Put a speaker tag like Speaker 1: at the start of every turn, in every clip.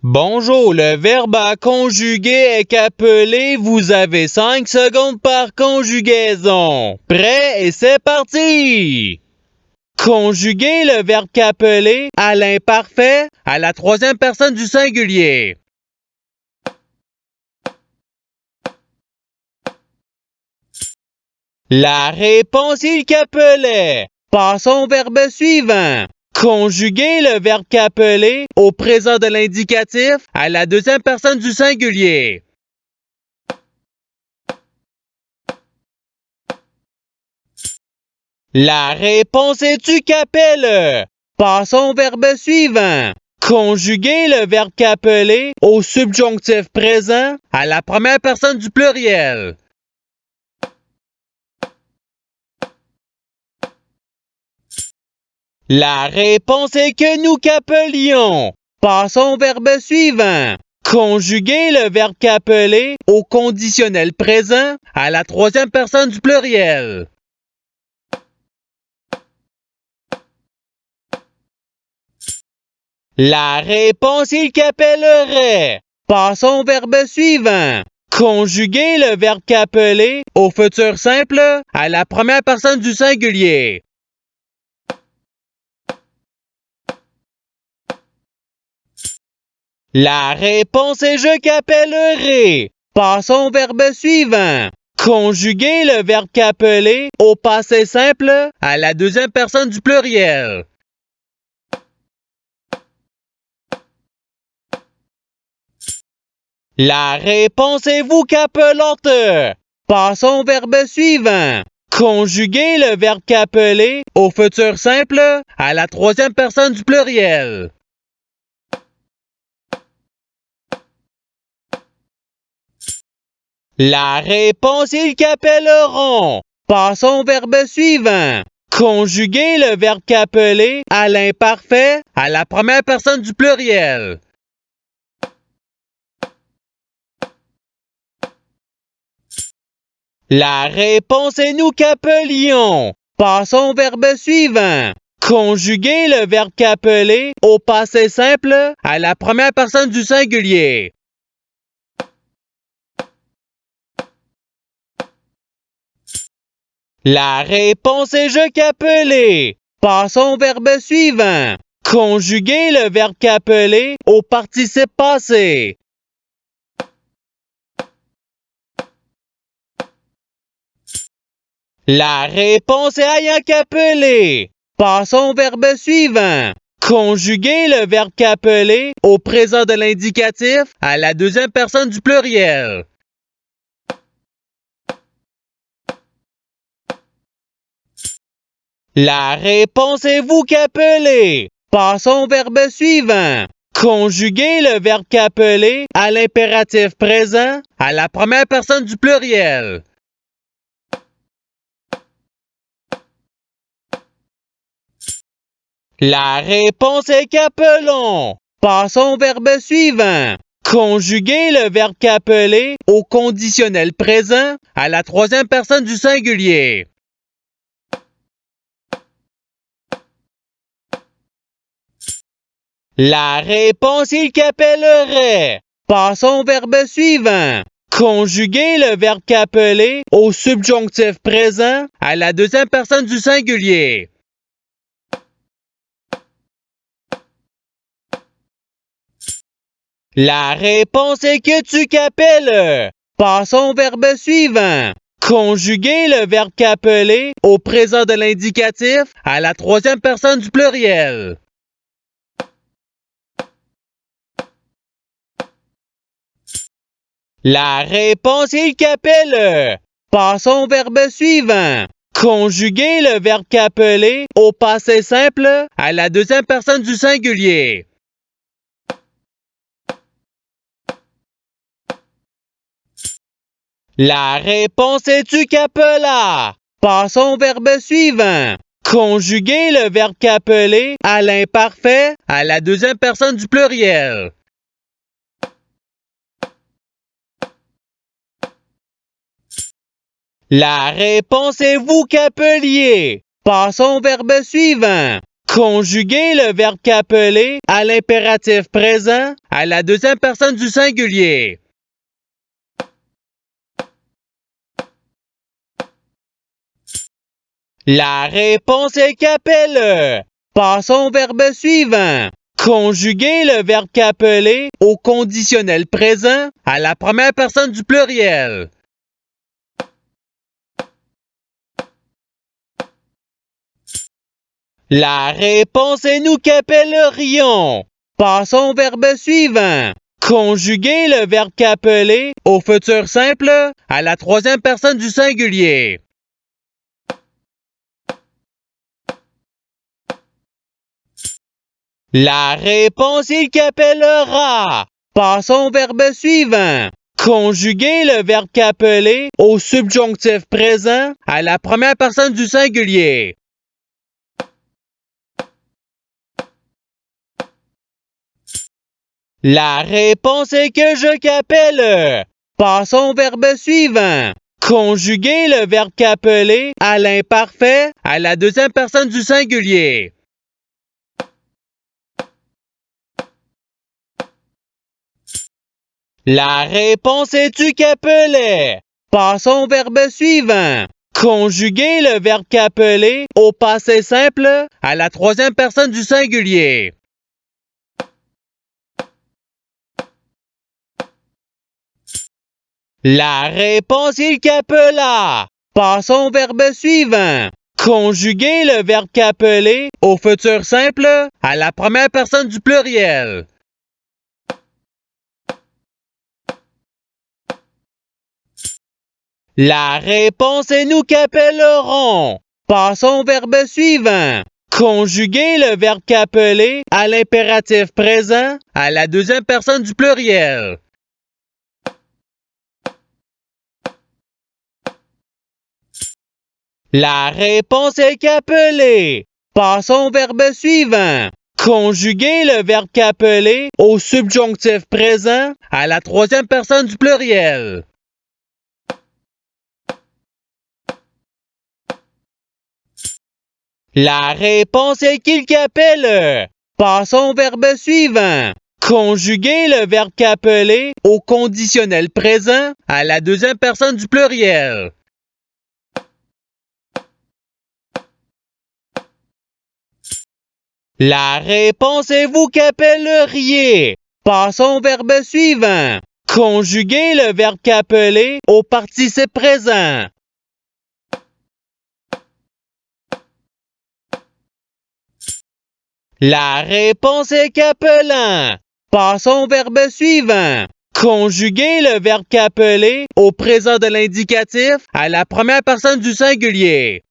Speaker 1: Bonjour, le verbe à conjuguer est qu'appelé. Vous avez 5 secondes par conjugaison. Prêt et c'est parti! Conjuguer le verbe qu'appeler à l'imparfait à la troisième personne du singulier. La réponse il qu'appelait. Passons au verbe suivant. Conjuguer le verbe qu'appeler au présent de l'indicatif à la deuxième personne du singulier. La réponse est tu qu'appelle. Passons au verbe suivant. Conjuguer le verbe qu'appeler au subjonctif présent à la première personne du pluriel. La réponse est que nous qu'appelions. Passons au verbe suivant. Conjuguer le verbe qu'appeler au conditionnel présent à la troisième personne du pluriel. La réponse il qu'appellerait. Passons au verbe suivant. Conjuguer le verbe qu'appeler au futur simple à la première personne du singulier. La réponse est je qu'appellerai. Passons au verbe suivant. Conjuguer le verbe qu'appeler au passé simple à la deuxième personne du pluriel. La réponse est vous qu'appelante. Passons au verbe suivant. Conjuguer le verbe qu'appeler au futur simple à la troisième personne du pluriel. La réponse ils qu'appelleront. Passons au verbe suivant. Conjuguer le verbe qu'appeler à l'imparfait à la première personne du pluriel. La réponse est nous qu'appelions. Passons au verbe suivant. Conjuguer le verbe qu'appeler au passé simple à la première personne du singulier. La réponse est je qu'appeler. Passons au verbe suivant. Conjuguer le verbe qu'appeler au participe passé. La réponse est ayant qu'appeler. Passons au verbe suivant. Conjuguer le verbe qu'appeler au présent de l'indicatif à la deuxième personne du pluriel. La réponse est vous qu'appelez. Passons au verbe suivant. Conjuguer le verbe qu'appeler à l'impératif présent à la première personne du pluriel. La réponse est qu'appelons. Passons au verbe suivant. Conjuguer le verbe qu'appeler au conditionnel présent à la troisième personne du singulier. La réponse il qu'appellerait. Passons au verbe suivant. Conjuguer le verbe qu'appeler au subjonctif présent à la deuxième personne du singulier. La réponse est que tu qu'appelles. Passons au verbe suivant. Conjuguer le verbe qu'appeler au présent de l'indicatif à la troisième personne du pluriel. La réponse il qu'appelle. Passons au verbe suivant. Conjuguer le verbe qu'appeler au passé simple à la deuxième personne du singulier. La réponse est tu qu'appela. Passons au verbe suivant. Conjuguer le verbe qu'appeler à l'imparfait à la deuxième personne du pluriel. La réponse est vous qu'appeliez. Passons au verbe suivant. Conjuguer le verbe qu'appeler à l'impératif présent à la deuxième personne du singulier. La réponse est qu'appelle. Passons au verbe suivant. Conjuguer le verbe qu'appeler au conditionnel présent à la première personne du pluriel. La réponse est nous qu'appellerions. Passons au verbe suivant. Conjuguer le verbe qu'appeler au futur simple à la troisième personne du singulier. La réponse est qu'appellera. Passons au verbe suivant. Conjuguer le verbe qu'appeler au subjonctif présent à la première personne du singulier. La réponse est que je qu'appelle. Passons au verbe suivant. Conjuguer le verbe qu'appeler à l'imparfait à la deuxième personne du singulier. La réponse est tu qu'appelais. Passons au verbe suivant. Conjuguer le verbe qu'appeler au passé simple à la troisième personne du singulier. La réponse est qu'appela. Passons au verbe suivant. Conjuguer le verbe qu'appeler au futur simple à la première personne du pluriel. La réponse est nous qu'appellerons. Passons au verbe suivant. Conjuguer le verbe qu'appeler à l'impératif présent à la deuxième personne du pluriel. La réponse est qu'appeler. Passons au verbe suivant. Conjuguer le verbe qu'appeler au subjonctif présent à la troisième personne du pluriel. La réponse est qu'il qu'appelle. Passons au verbe suivant. Conjuguer le verbe qu'appeler au conditionnel présent à la deuxième personne du pluriel. La réponse est vous qu'appelleriez. Passons au verbe suivant. Conjuguer le verbe qu'appeler au participe présent. La réponse est qu'appelant. Passons au verbe suivant. Conjuguer le verbe qu'appeler au présent de l'indicatif à la première personne du singulier.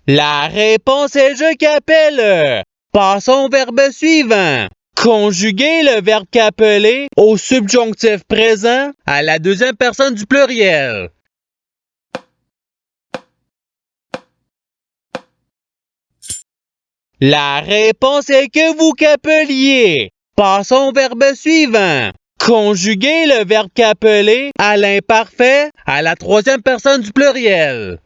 Speaker 1: La réponse est je qu'appelle. Passons au verbe suivant. Conjuguer le verbe qu'appeler au subjonctif présent à la deuxième personne du pluriel. La réponse est que vous qu'appeliez. Passons au verbe suivant. Conjuguer le verbe qu'appeler à l'imparfait à la troisième personne du pluriel.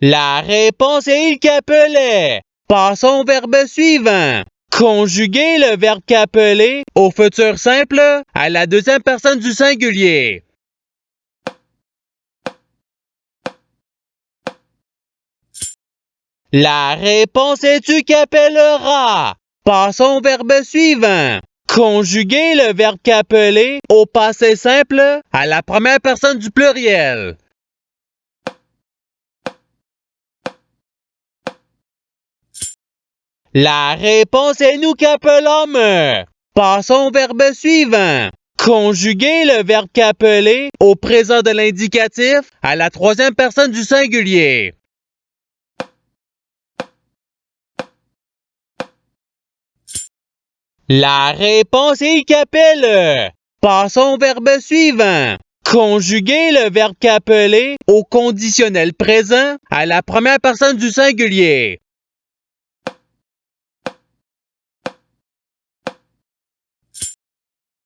Speaker 1: La réponse est il qu'appelait. Passons au verbe suivant. Conjuguer le verbe qu'appeler au futur simple à la deuxième personne du singulier. La réponse est tu qu'appellera. Passons au verbe suivant. Conjuguer le verbe qu'appeler au passé simple à la première personne du pluriel. La réponse est nous qu'appelâmes. Passons au verbe suivant. Conjuguer le verbe qu'appeler au présent de l'indicatif à la troisième personne du singulier. La réponse est qu'appelle. Passons au verbe suivant. Conjuguer le verbe qu'appeler au conditionnel présent à la première personne du singulier.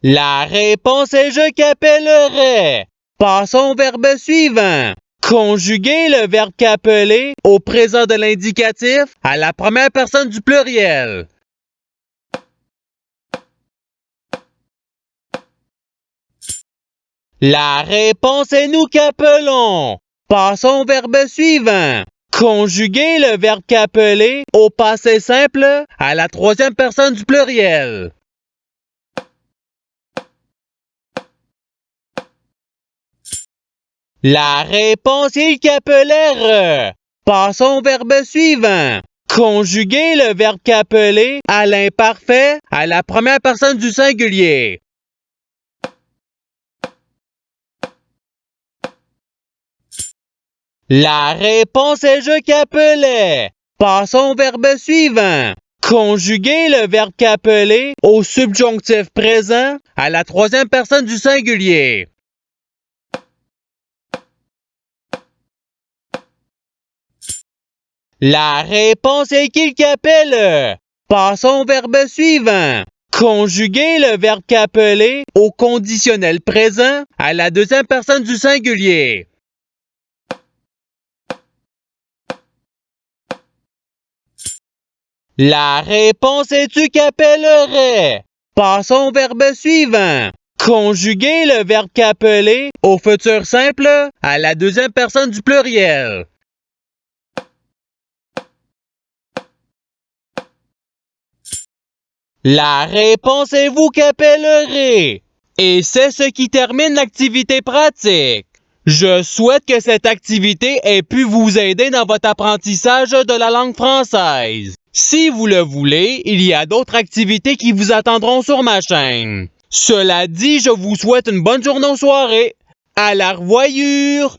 Speaker 1: La réponse est je qu'appellerais. Passons au verbe suivant. Conjuguer le verbe qu'appeler au présent de l'indicatif à la première personne du pluriel. La réponse est nous qu'appelons. Passons au verbe suivant. Conjuguer le verbe qu'appeler au passé simple à la troisième personne du pluriel. La réponse est il qu'appelèrent. Passons au verbe suivant. Conjuguer le verbe qu'appeler à l'imparfait à la première personne du singulier. La réponse est je qu'appelais. Passons au verbe suivant. Conjuguer le verbe qu'appeler au subjonctif présent à la troisième personne du singulier. La réponse est qu'il qu'appelle. Passons au verbe suivant. Conjuguer le verbe qu'appeler au conditionnel présent à la deuxième personne du singulier. La réponse est tu qu'appellerais. Passons au verbe suivant. Conjuguer le verbe qu'appeler au futur simple à la deuxième personne du pluriel. La réponse est vous qu'appellerez. Et c'est ce qui termine l'activité pratique. Je souhaite que cette activité ait pu vous aider dans votre apprentissage de la langue française. Si vous le voulez, il y a d'autres activités qui vous attendront sur ma chaîne. Cela dit, je vous souhaite une bonne journée ou soirée. À la revoyure!